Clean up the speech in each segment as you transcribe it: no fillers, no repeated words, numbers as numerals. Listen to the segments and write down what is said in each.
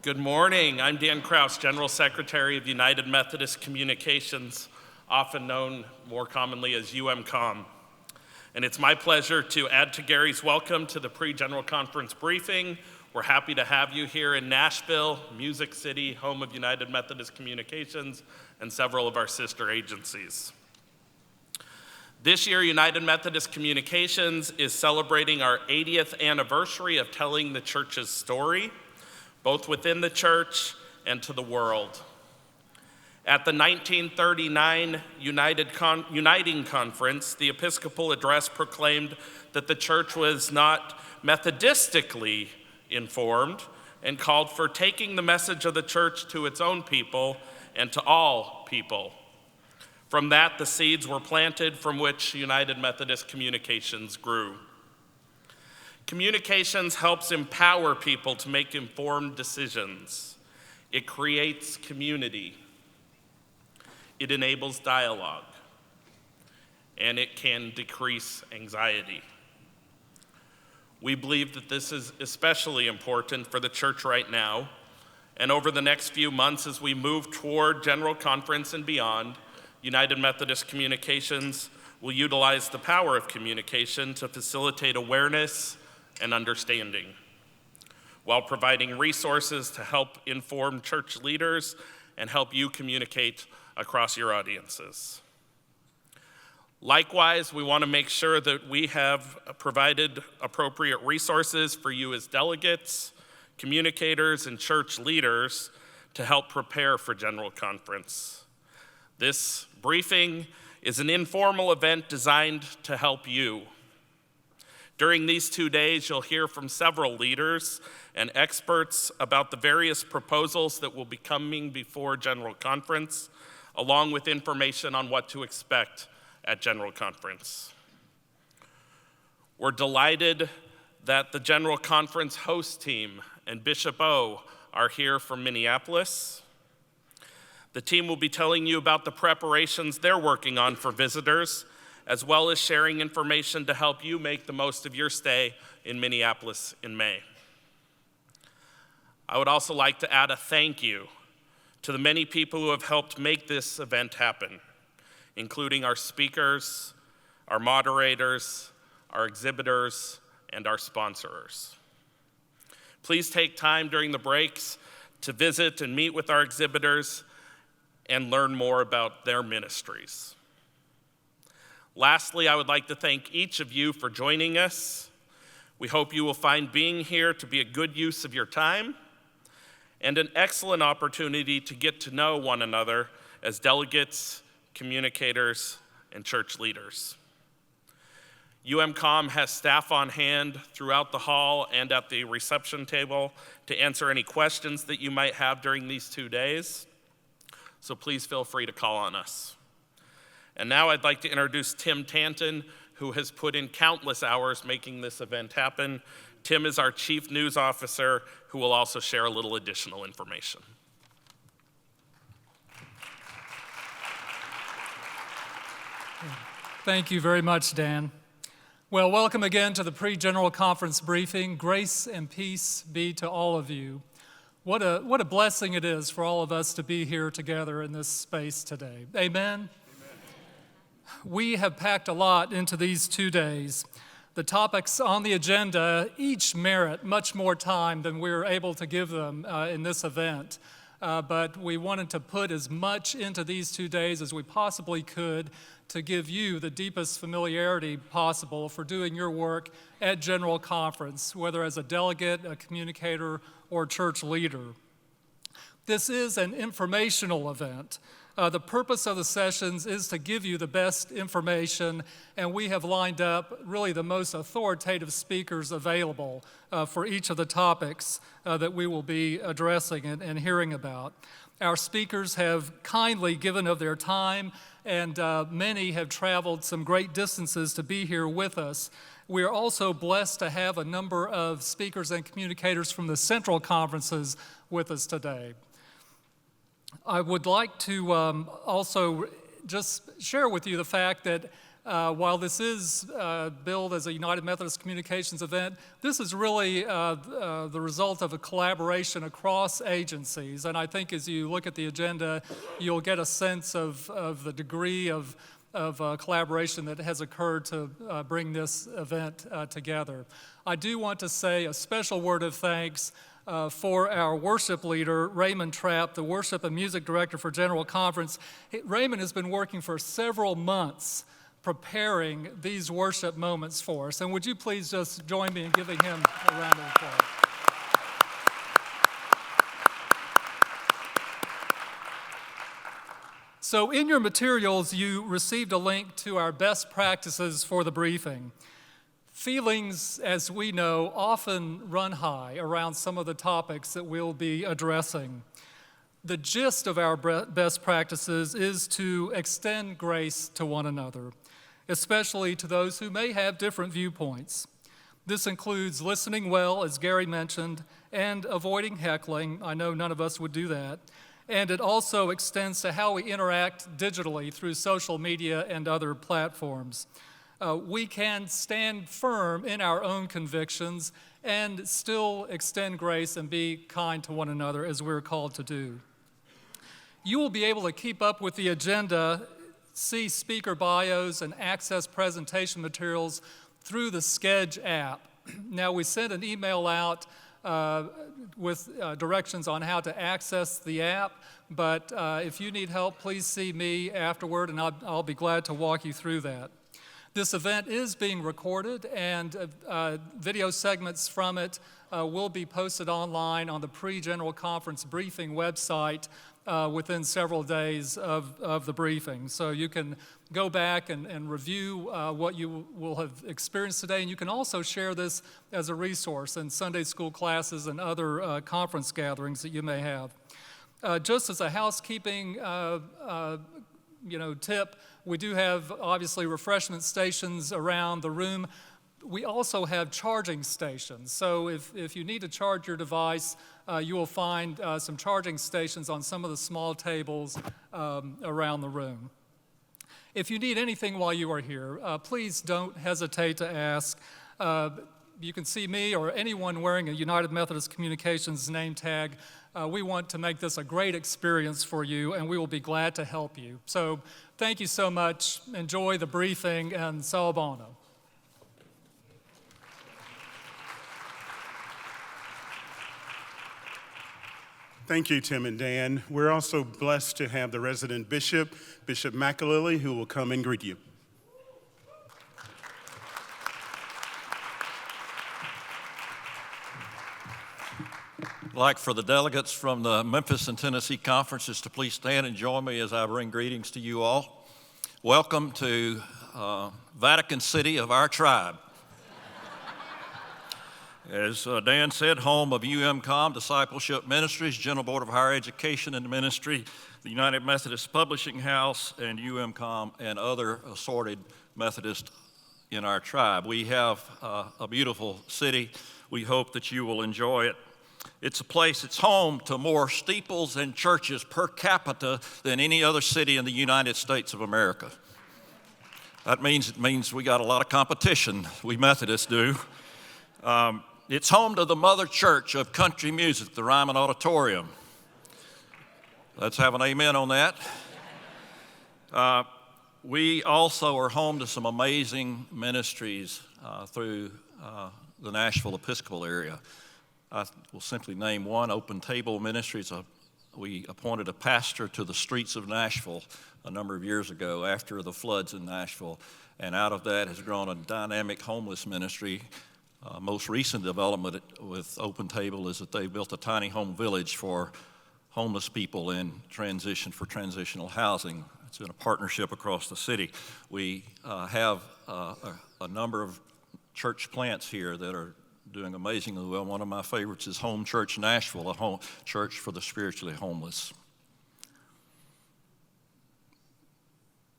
Good morning. I'm Dan Kraus, General Secretary of United Methodist Communications, often known more commonly as UMCOM. And it's my pleasure to add to Gary's welcome to the pre-General Conference briefing. We're happy to have you here in Nashville, Music City, home of United Methodist Communications, and several of our sister agencies. This year, United Methodist Communications is celebrating our 80th anniversary of telling the church's story, both within the church and to the world. At the 1939 Uniting Conference, the Episcopal address proclaimed that the church was not Methodistically informed and called for taking the message of the church to its own people and to all people. From that, the seeds were planted from which United Methodist Communications grew. Communications helps empower people to make informed decisions. It creates community. It enables dialogue. And it can decrease anxiety. We believe that this is especially important for the church right now, and over the next few months as we move toward General Conference and beyond, United Methodist Communications will utilize the power of communication to facilitate awareness and understanding, while providing resources to help inform church leaders and help you communicate across your audiences. Likewise, we want to make sure that we have provided appropriate resources for you as delegates, communicators, and church leaders to help prepare for General Conference. This briefing is an informal event designed to help you. During these 2 days, you'll hear from several leaders and experts about the various proposals that will be coming before General Conference, along with information on what to expect at General Conference. We're delighted that the General Conference host team and Bishop O are here from Minneapolis. The team will be telling you about the preparations they're working on for visitors, as well as sharing information to help you make the most of your stay in Minneapolis in May. I would also like to add a thank you to the many people who have helped make this event happen, including our speakers, our moderators, our exhibitors, and our sponsors. Please take time during the breaks to visit and meet with our exhibitors and learn more about their ministries. Lastly, I would like to thank each of you for joining us. We hope you will find being here to be a good use of your time and an excellent opportunity to get to know one another as delegates, communicators, and church leaders. UMCOM has staff on hand throughout the hall and at the reception table to answer any questions that you might have during these 2 days, so please feel free to call on us. And now I'd like to introduce Tim Tanton, who has put in countless hours making this event happen. Tim is our Chief News Officer, who will also share a little additional information. Thank you very much, Dan. Well, welcome again to the pre-General Conference briefing. Grace and peace be to all of you. What a blessing it is for all of us to be here together in this space today. Amen? We have packed a lot into these 2 days. The topics on the agenda each merit much more time than we're able to give them in this event. But we wanted to put as much into these 2 days as we possibly could to give you the deepest familiarity possible for doing your work at General Conference, whether as a delegate, a communicator, or church leader. This is an informational event. The purpose of the sessions is to give you the best information, and we have lined up really the most authoritative speakers available for each of the topics that we will be addressing and hearing about. Our speakers have kindly given of their time, and many have traveled some great distances to be here with us. We are also blessed to have a number of speakers and communicators from the central conferences with us today. I would like to also just share with you the fact that While this is billed as a United Methodist Communications event, this is really the result of a collaboration across agencies. And I think as you look at the agenda, you'll get a sense of the degree of collaboration that has occurred to bring this event together. I do want to say a special word of thanks for our worship leader, Raymond Trapp, the worship and music director for General Conference. Raymond has been working for several months preparing these worship moments for us. And would you please just join me in giving him a round of applause? So in your materials, you received a link to our best practices for the briefing. Feelings, as we know, often run high around some of the topics that we'll be addressing. The gist of our best practices is to extend grace to one another, especially to those who may have different viewpoints. This includes listening well, as Gary mentioned, and avoiding heckling. I know none of us would do that. And it also extends to how we interact digitally through social media and other platforms. We can stand firm in our own convictions and still extend grace and be kind to one another as we're called to do. You will be able to keep up with the agenda, see speaker bios, and access presentation materials through the Sketch app. Now, we sent an email out with directions on how to access the app, but if you need help, please see me afterward, and I'll be glad to walk you through that. This event is being recorded, and video segments from it will be posted online on the pre-General Conference briefing website within several days of the briefing. So you can go back and review what you will have experienced today, and you can also share this as a resource in Sunday school classes and other conference gatherings that you may have. Just as a housekeeping tip, we do have obviously refreshment stations around the room. We also have charging stations. So if you need to charge your device, you will find some charging stations on some of the small tables around the room. If you need anything while you are here, please don't hesitate to ask. You can see me or anyone wearing a United Methodist Communications name tag. We want to make this a great experience for you, and we will be glad to help you. So thank you so much. Enjoy the briefing, and Sawabona. Thank you, Tim and Dan. We're also blessed to have the resident bishop, Bishop McAlilly, who will come and greet you. I'd like for the delegates from the Memphis and Tennessee conferences to please stand and join me as I bring greetings to you all. Welcome to Vatican City of our tribe. As Dan said, home of UMCOM, Discipleship Ministries, General Board of Higher Education and Ministry, the United Methodist Publishing House, and UMCOM, and other assorted Methodists in our tribe. We have a beautiful city. We hope that you will enjoy it. It's a place, it's home to more steeples and churches per capita than any other city in the United States of America. That means we got a lot of competition, we Methodists do. It's home to the mother church of country music, the Ryman Auditorium. Let's have an amen on that. We also are home to some amazing ministries through the Nashville Episcopal area. I will simply name one, Open Table Ministries. We appointed a pastor to the streets of Nashville a number of years ago after the floods in Nashville, and out of that has grown a dynamic homeless ministry. Most recent development with Open Table is that they built a tiny home village for homeless people in transition for transitional housing. It's in a partnership across the city. We have a number of church plants here that are doing amazingly well. One of my favorites is Home Church Nashville, a home church for the spiritually homeless.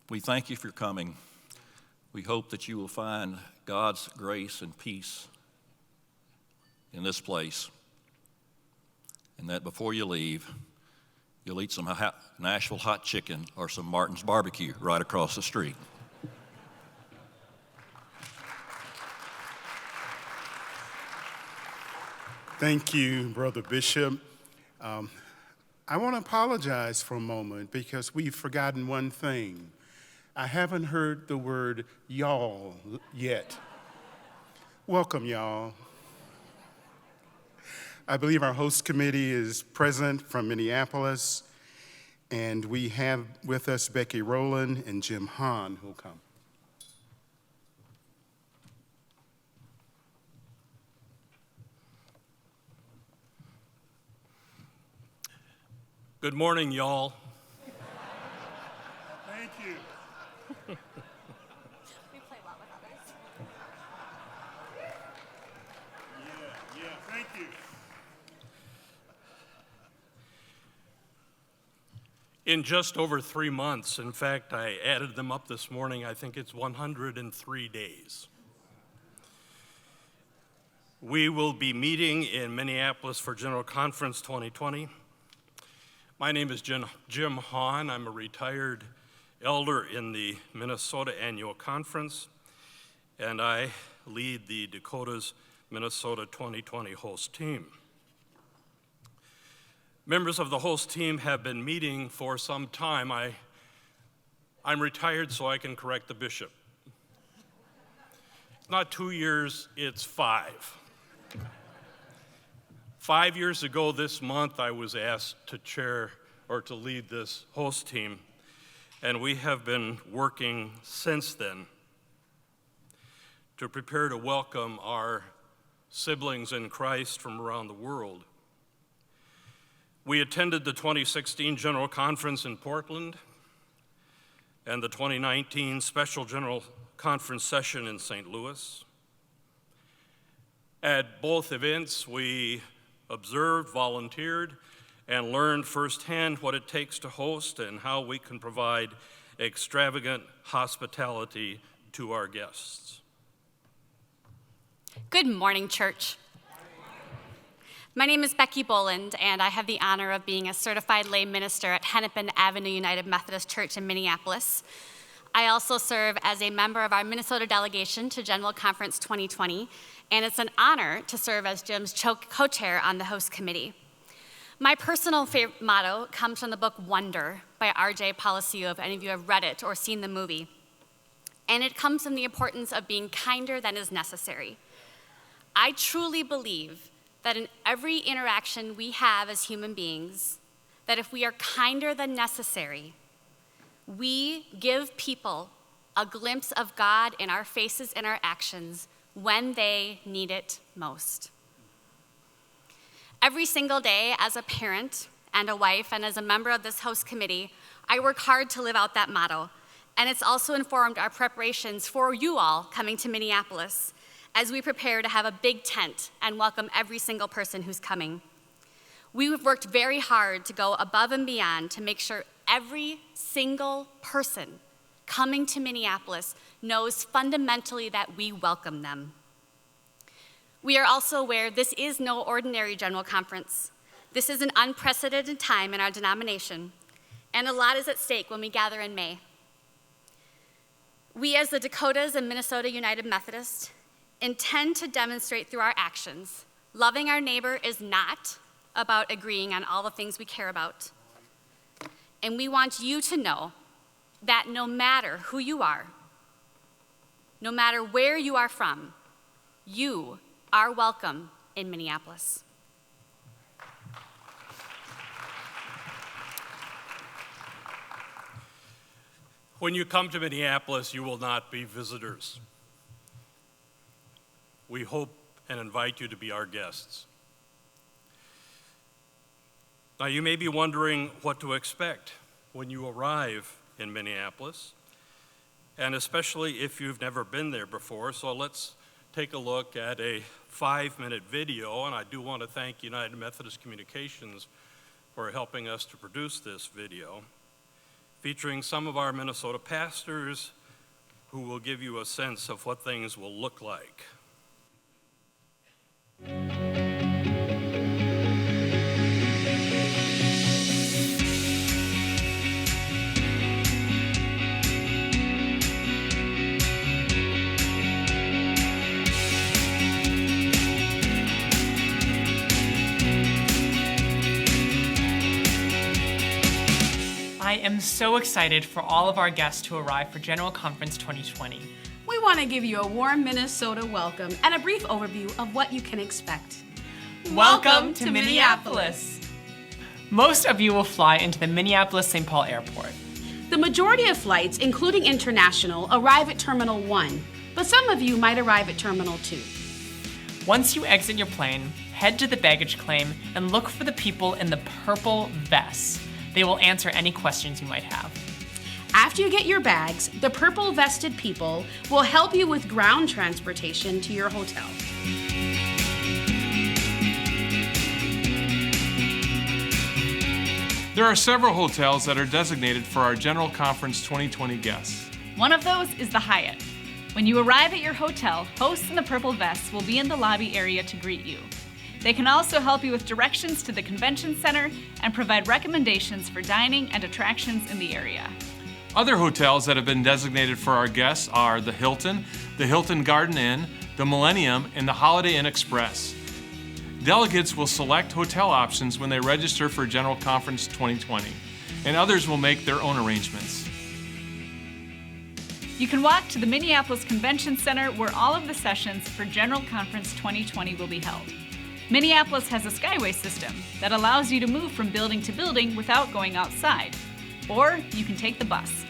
We thank you for coming. We hope that you will find God's grace and peace in this place, and that before you leave, you'll eat some Nashville hot chicken or some Martin's barbecue right across the street. Thank you, Brother Bishop. I want to apologize for a moment because we've forgotten one thing. I haven't heard the word y'all yet. Welcome, y'all. I believe our host committee is present from Minneapolis, and we have with us Becky Rowland and Jim Hahn who will come. Good morning, y'all. Thank you. We play well with others. Yeah, thank you. In just over 3 months, in fact, I added them up this morning, I think it's 103 days. We will be meeting in Minneapolis for General Conference 2020. My name is Jim Hahn. I'm a retired elder in the Minnesota Annual Conference, and I lead the Dakota's Minnesota 2020 host team. Members of the host team have been meeting for some time. I'm retired so I can correct the bishop. It's not 2 years, it's 5. 5 years ago this month, I was asked to chair or to lead this host team, and we have been working since then to prepare to welcome our siblings in Christ from around the world. We attended the 2016 General Conference in Portland and the 2019 Special General Conference session in St. Louis. At both events, we observed, volunteered, and learned firsthand what it takes to host and how we can provide extravagant hospitality to our guests. Good morning, church. My name is Becky Boland, and I have the honor of being a certified lay minister at Hennepin Avenue United Methodist Church in Minneapolis. I also serve as a member of our Minnesota delegation to General Conference 2020, and it's an honor to serve as Jim's co-chair on the host committee. My personal favorite motto comes from the book Wonder by R.J. Palacio, if any of you have read it or seen the movie. And it comes from the importance of being kinder than is necessary. I truly believe that in every interaction we have as human beings, that if we are kinder than necessary, we give people a glimpse of God in our faces and our actions when they need it most. Every single day, as a parent and a wife and as a member of this host committee, I work hard to live out that motto. And it's also informed our preparations for you all coming to Minneapolis as we prepare to have a big tent and welcome every single person who's coming. We've worked very hard to go above and beyond to make sure every single person coming to Minneapolis knows fundamentally that we welcome them. We are also aware this is no ordinary General Conference. This is an unprecedented time in our denomination, and a lot is at stake when we gather in May. We, as the Dakotas and Minnesota United Methodist, intend to demonstrate through our actions, loving our neighbor is not about agreeing on all the things we care about. And we want you to know that no matter who you are, no matter where you are from, you are welcome in Minneapolis. When you come to Minneapolis, you will not be visitors. We hope and invite you to be our guests. Now, you may be wondering what to expect when you arrive in Minneapolis, and especially if you've never been there before, so let's take a look at a 5-minute video, and I do want to thank United Methodist Communications for helping us to produce this video, featuring some of our Minnesota pastors who will give you a sense of what things will look like. I am so excited for all of our guests to arrive for General Conference 2020. We want to give you a warm Minnesota welcome and a brief overview of what you can expect. Welcome to Minneapolis. Most of you will fly into the Minneapolis-St. Paul Airport. The majority of flights, including international, arrive at Terminal 1, but some of you might arrive at Terminal 2. Once you exit your plane, head to the baggage claim and look for the people in the purple vests. They will answer any questions you might have. After you get your bags, the purple vested people will help you with ground transportation to your hotel. There are several hotels that are designated for our General Conference 2020 guests. One of those is the Hyatt. When you arrive at your hotel, hosts in the purple vests will be in the lobby area to greet you. They can also help you with directions to the convention center and provide recommendations for dining and attractions in the area. Other hotels that have been designated for our guests are the Hilton Garden Inn, the Millennium, and the Holiday Inn Express. Delegates will select hotel options when they register for General Conference 2020, and others will make their own arrangements. You can walk to the Minneapolis Convention Center where all of the sessions for General Conference 2020 will be held. Minneapolis has a skyway system that allows you to move from building to building without going outside, or you can take the bus.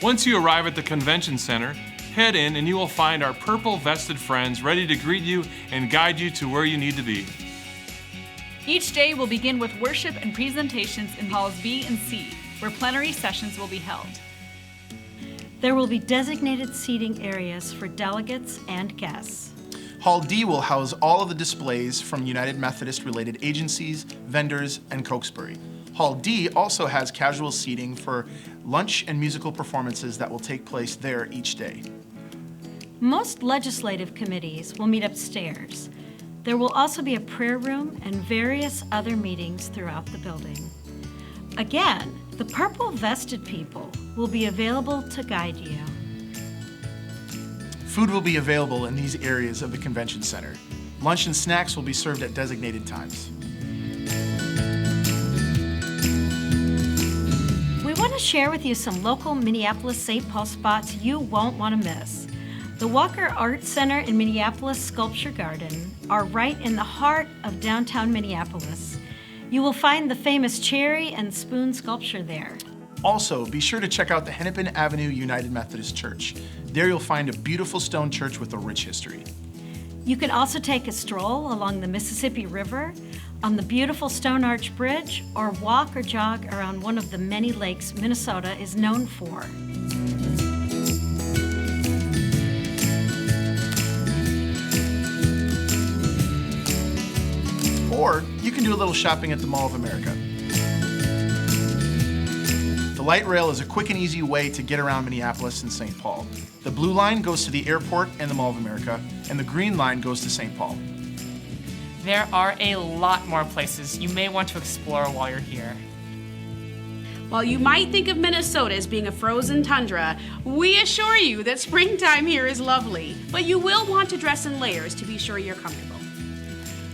Once you arrive at the convention center, head in and you will find our purple vested friends ready to greet you and guide you to where you need to be. Each day will begin with worship and presentations in halls B and C, where plenary sessions will be held. There will be designated seating areas for delegates and guests. Hall D will house all of the displays from United Methodist related agencies, vendors, and Cokesbury. Hall D also has casual seating for lunch and musical performances that will take place there each day. Most legislative committees will meet upstairs. There will also be a prayer room and various other meetings throughout the building. Again, the purple vested people will be available to guide you. Food will be available in these areas of the convention center. Lunch and snacks will be served at designated times. We want to share with you some local Minneapolis-St. Paul spots you won't want to miss. The Walker Art Center and Minneapolis Sculpture Garden are right in the heart of downtown Minneapolis. You will find the famous cherry and spoon sculpture there. Also, be sure to check out the Hennepin Avenue United Methodist Church. There you'll find a beautiful stone church with a rich history. You can also take a stroll along the Mississippi River, on the beautiful Stone Arch Bridge, or walk or jog around one of the many lakes Minnesota is known for. Or you can do a little shopping at the Mall of America. The light rail is a quick and easy way to get around Minneapolis and St. Paul. The blue line goes to the airport and the Mall of America, and the green line goes to St. Paul. There are a lot more places you may want to explore while you're here. While you might think of Minnesota as being a frozen tundra, we assure you that springtime here is lovely, but you will want to dress in layers to be sure you're comfortable.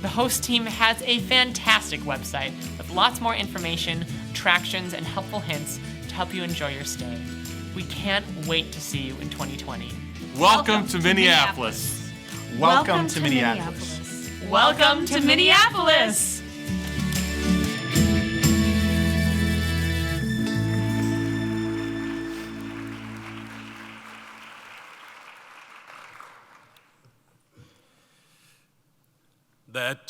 The host team has a fantastic website with lots more information, attractions, and helpful hints to help you enjoy your stay. We can't wait to see you in 2020. Welcome to Minneapolis. Welcome to Minneapolis. Welcome to Minneapolis!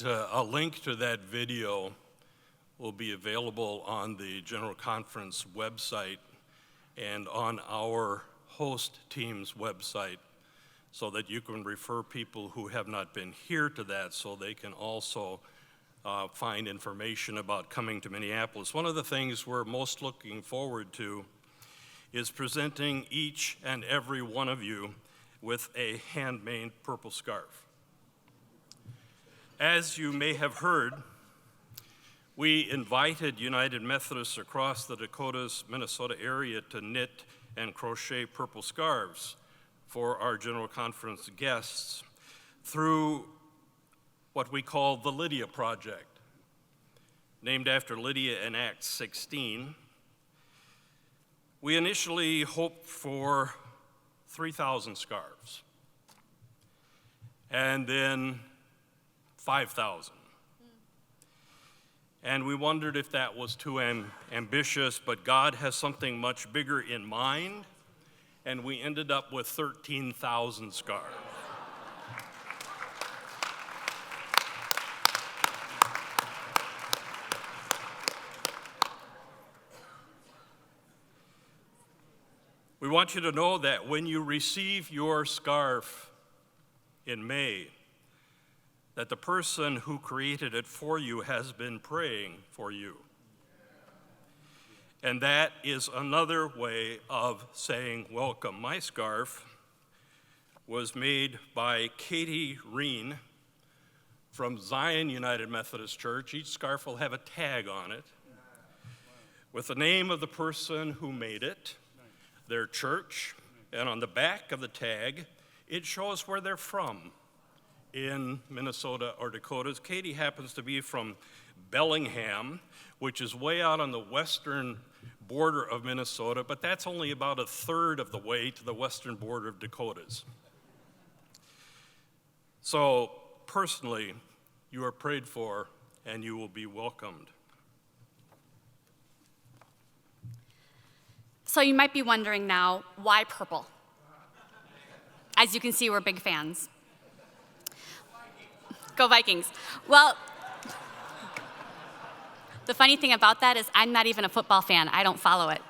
A link to that video will be available on the General Conference website and on our host team's website, so that you can refer people who have not been here to that, so they can also find information about coming to Minneapolis. One of the things we're most looking forward to is presenting each and every one of you with a handmade purple scarf. As you may have heard, we invited United Methodists across the Dakotas, Minnesota area to knit and crochet purple scarves for our General Conference guests through what we call the Lydia Project, named after Lydia in Acts 16. We initially hoped for 3,000 scarves, and then 5,000. And we wondered if that was too ambitious, but God has something much bigger in mind, and we ended up with 13,000 scarves. We want you to know that when you receive your scarf in May, that the person who created it for you has been praying for you. And that is another way of saying welcome. My scarf was made by Katie Reen from Zion United Methodist Church. Each scarf will have a tag on it with the name of the person who made it, their church, and on the back of the tag, it shows where they're from in Minnesota or Dakotas. Katie happens to be from Bellingham, which is way out on the western border of Minnesota, but that's only about a third of the way to the western border of Dakotas. So personally, you are prayed for and you will be welcomed. So you might be wondering now, why purple? As you can see, we're big fans. Go Vikings. Well, the funny thing about that is I'm not even a football fan. I don't follow it.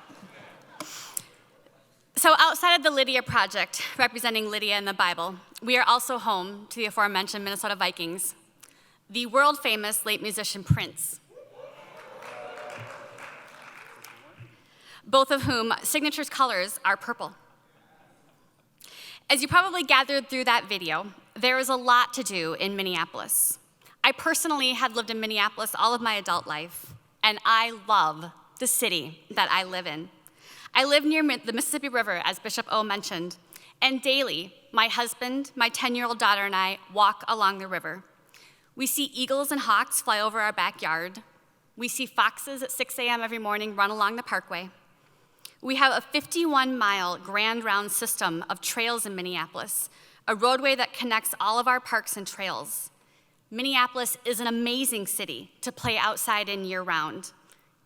So outside of the Lydia Project, representing Lydia in the Bible, we are also home to the aforementioned Minnesota Vikings, the world-famous late musician Prince, both of whom signature's colors are purple. As you probably gathered through that video, there is a lot to do in Minneapolis. I personally had lived in Minneapolis all of my adult life, and I love the city that I live in. I live near the Mississippi River, as Bishop O mentioned, and daily, my husband, my 10-year-old daughter, and I walk along the river. We see eagles and hawks fly over our backyard. We see foxes at 6 a.m. every morning run along the parkway. We have a 51-mile Grand Round system of trails in Minneapolis, a roadway that connects all of our parks and trails. Minneapolis is an amazing city to play outside in year-round,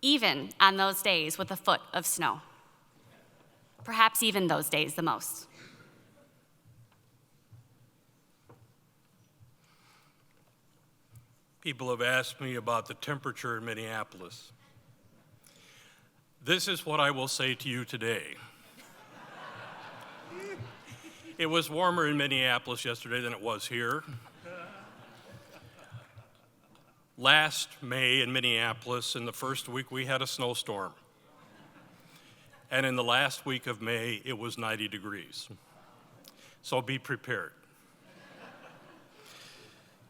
even on those days with a foot of snow. Perhaps even those days the most. People have asked me about the temperature in Minneapolis. This is what I will say to you today. It was warmer in Minneapolis yesterday than it was here. Last May in Minneapolis, in the first week, we had a snowstorm. And in the last week of May, it was 90 degrees. So be prepared.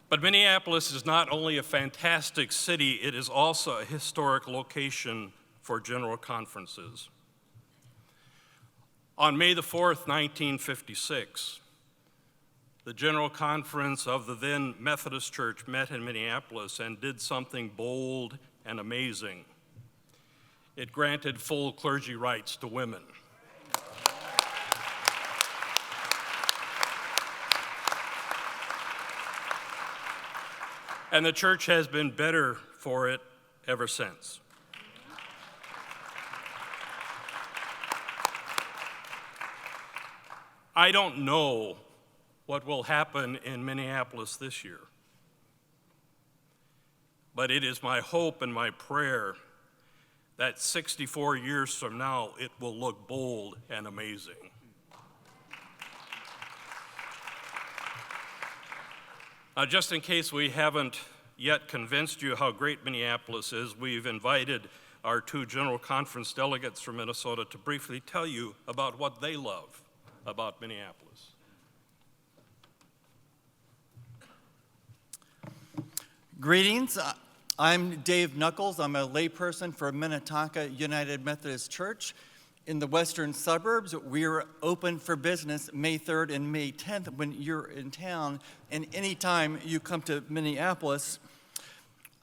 But Minneapolis is not only a fantastic city, it is also a historic location for general conferences. On May the 4th, 1956, the General Conference of the then Methodist Church met in Minneapolis and did something bold and amazing. It granted full clergy rights to women. And the church has been better for it ever since. I don't know what will happen in Minneapolis this year, but it is my hope and my prayer that 64 years from now, it will look bold and amazing. Now, just in case we haven't yet convinced you how great Minneapolis is, we've invited our two General Conference delegates from Minnesota to briefly tell you about what they love about Minneapolis. Greetings. I'm Dave Knuckles. I'm a layperson for Minnetonka United Methodist Church in the western suburbs. We're open for business May 3rd and May 10th when you're in town, and anytime you come to Minneapolis.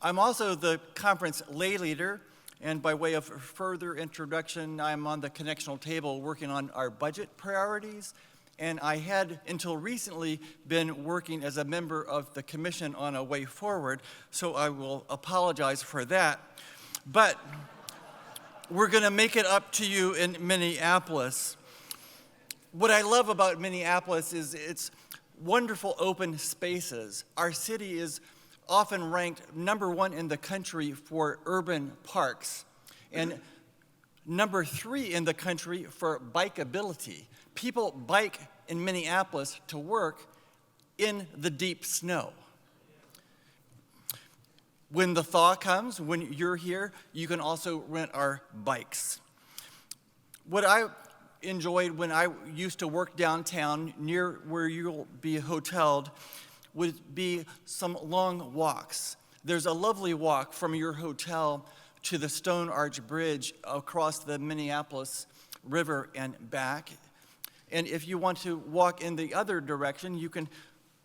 I'm also the conference lay leader, And by way of further introduction, I'm on the connectional table working on our budget priorities. And I had, until recently, been working as a member of the commission on a way forward, so I will apologize for that. But we're going to make it up to you in Minneapolis. What I love about Minneapolis is its wonderful open spaces. Our city is often ranked #1 in the country for urban parks and #3 in the country for bikeability. People bike in Minneapolis to work in the deep snow. When the thaw comes, when you're here, you can also rent our bikes. What I enjoyed when I used to work downtown near where you'll be hoteled would be some long walks. There's a lovely walk from your hotel to the Stone Arch Bridge across the Minneapolis River and back. And if you want to walk in the other direction, you can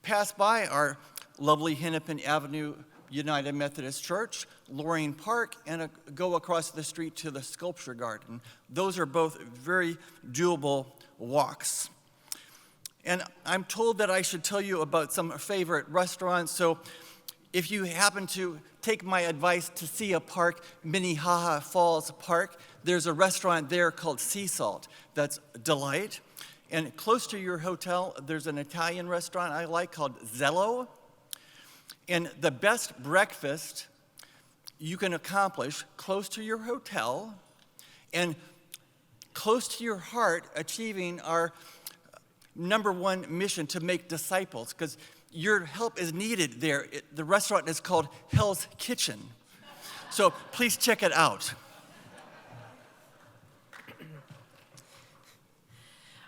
pass by our lovely Hennepin Avenue United Methodist Church, Loring Park, and go across the street to the Sculpture Garden. Those are both very doable walks. And I'm told that I should tell you about some favorite restaurants, so if you happen to take my advice to see a park, Minnehaha Falls Park, there's a restaurant there called Sea Salt that's a delight. And close to your hotel, there's an Italian restaurant I like called Zello. And the best breakfast you can accomplish close to your hotel and close to your heart, achieving our #1 mission to make disciples, because your help is needed there. The restaurant is called Hell's Kitchen. So please check it out.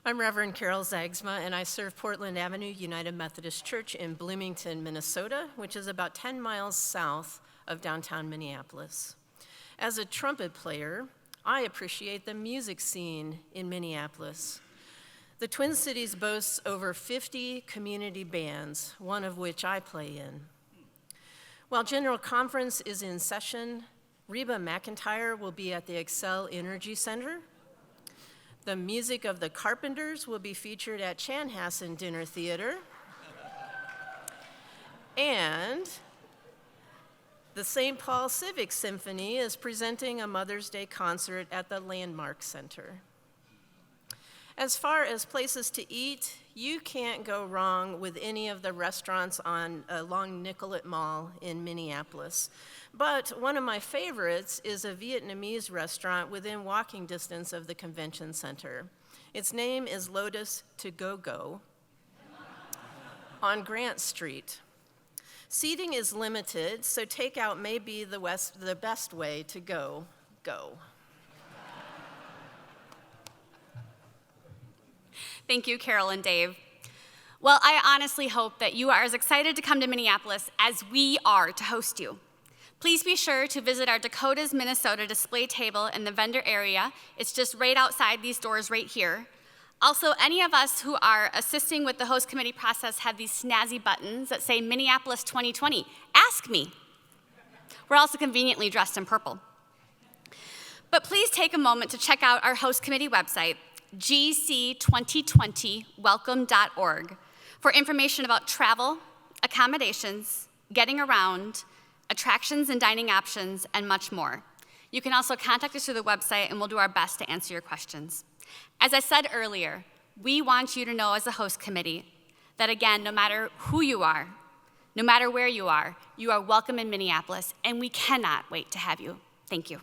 I'm Reverend Carol Zagsma, and I serve Portland Avenue United Methodist Church in Bloomington, Minnesota, which is about 10 miles south of downtown Minneapolis. As a trumpet player, I appreciate the music scene in Minneapolis. The Twin Cities boasts over 50 community bands, one of which I play in. While General Conference is in session, Reba McEntire will be at the Excel Energy Center. The music of the Carpenters will be featured at Chanhassen Dinner Theater. And the St. Paul Civic Symphony is presenting a Mother's Day concert at the Landmark Center. As far as places to eat, you can't go wrong with any of the restaurants along Nicollet Mall in Minneapolis. But one of my favorites is a Vietnamese restaurant within walking distance of the convention center. Its name is Lotus To Go Go on Grant Street. Seating is limited, so takeout may be the best way to go. Thank you, Carol and Dave. Well, I honestly hope that you are as excited to come to Minneapolis as we are to host you. Please be sure to visit our Dakotas, Minnesota display table in the vendor area. It's just right outside these doors right here. Also, any of us who are assisting with the host committee process have these snazzy buttons that say Minneapolis 2020. Ask me. We're also conveniently dressed in purple. But please take a moment to check out our host committee website, GC202welcome.org, for information about travel, accommodations, getting around, attractions and dining options, and much more. You can also contact us through the website, and we'll do our best to answer your questions. As I said earlier, we want you to know as a host committee that, again, no matter who you are, no matter where you are welcome in Minneapolis, and we cannot wait to have you. Thank you.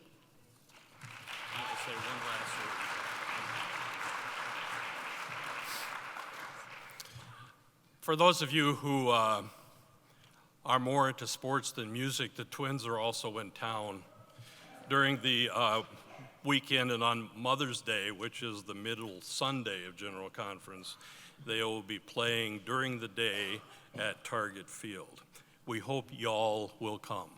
For those of you who are more into sports than music, the Twins are also in town during the weekend and on Mother's Day, which is the middle Sunday of General Conference. They will be playing during the day at Target Field. We hope y'all will come.